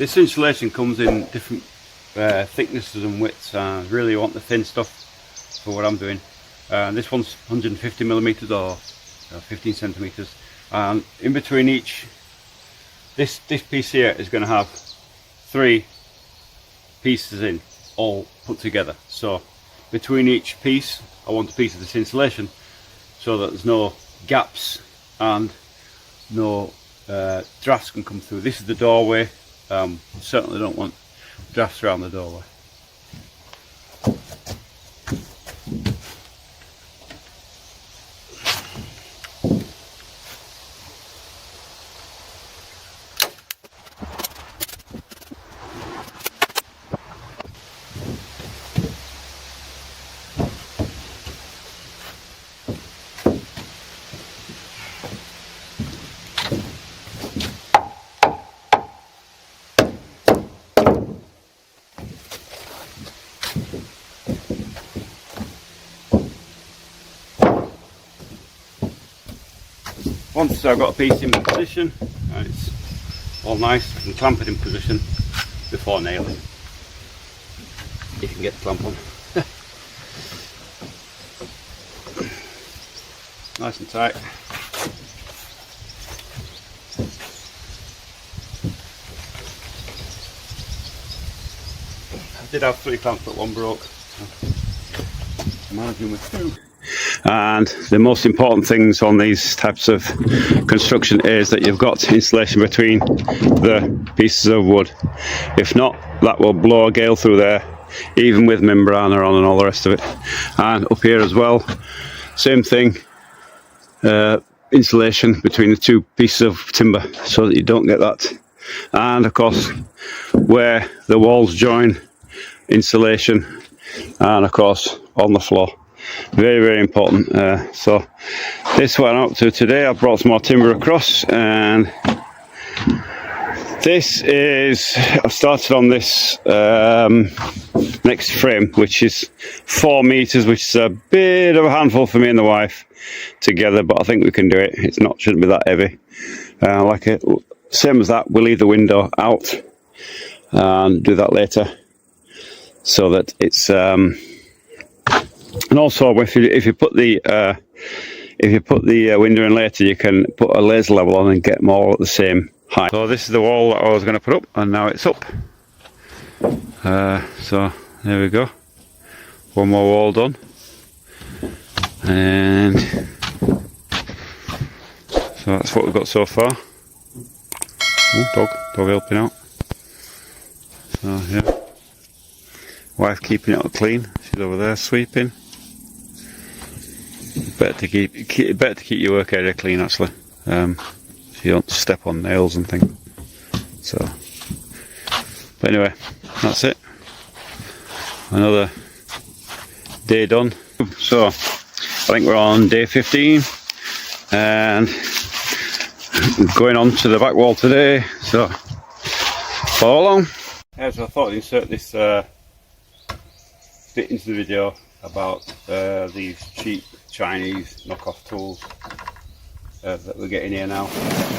This insulation comes in different thicknesses and widths. I really want the thin stuff for what I'm doing. This one's 150 millimeters or 15 centimeters. And in between each, this piece here is going to have 3 pieces in, all put together. So between each piece, I want a piece of this insulation so that there's no gaps and no drafts can come through. This is the doorway. Certainly don't want drafts around the doorway. Once I've got a piece in position and it's all nice, I can clamp it in position before nailing. You can get the clamp on. Nice and tight. I did have 3 clamps but 1 broke, so I'm managing with 2. And the most important things on these types of construction is that you've got insulation between the pieces of wood. If not, that will blow a gale through there, even with membrana on and all the rest of it. And up here as well, same thing, insulation between the 2 pieces of timber so that you don't get that. And of course, where the walls join, insulation, and of course on the floor. Very, very important. So this one I'm up to today, I brought some more timber across, and this is, I've started on this next frame, which is 4 meters, which is a bit of a handful for me and the wife together, but I think we can do it. It's not, shouldn't be that heavy. Like it, same as that, we'll leave the window out and do that later, so that it's and also if you put the window in later, you can put a laser level on and get them all at the same height. So this is the wall that I was going to put up, and now it's up. So there we go, 1 more wall done, and so that's what we've got so far. Oh, dog helping out. So yeah, wife keeping it all clean. She's over there sweeping. Better to keep your work area clean, actually, so you don't step on nails and things. So, but anyway, that's it. Another day done. So I think we're on day 15 and going on to the back wall today. So follow along. Yeah, so I thought I'd insert this bit into the video about these cheap Chinese knockoff tools that we're getting here now.